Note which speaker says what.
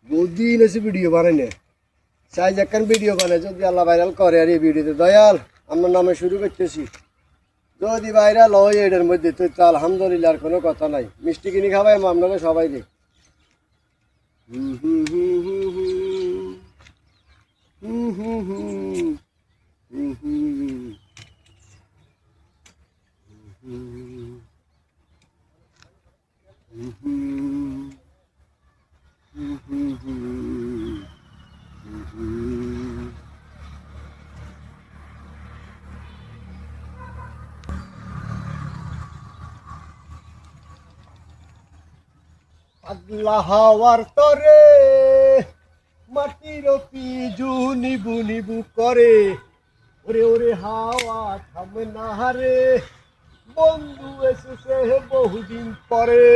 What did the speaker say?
Speaker 1: বহুদিন এসে ভিডিও বানাই না, চাই একখান ভিডিও বানাই যদি আল্লাহ ভাইরাল করে। আর এই ভিডিওতে দয়াল আমার নামে শুরু করতেছি, যদি ভাইরাল হয় এটার মধ্যে তো আলহামদুলিল্লাহ, আর কোনো কথা নাই। মিষ্টি কিনে খাওয়াই আপনাকে সবাই রে। পাগলা হাওয়ার তরে মাটির পিজু নিবু নিবু করে, ওরে ওরে হাওয়া থামে না রে, বন্ধু এসেছে বহুদিন পরে।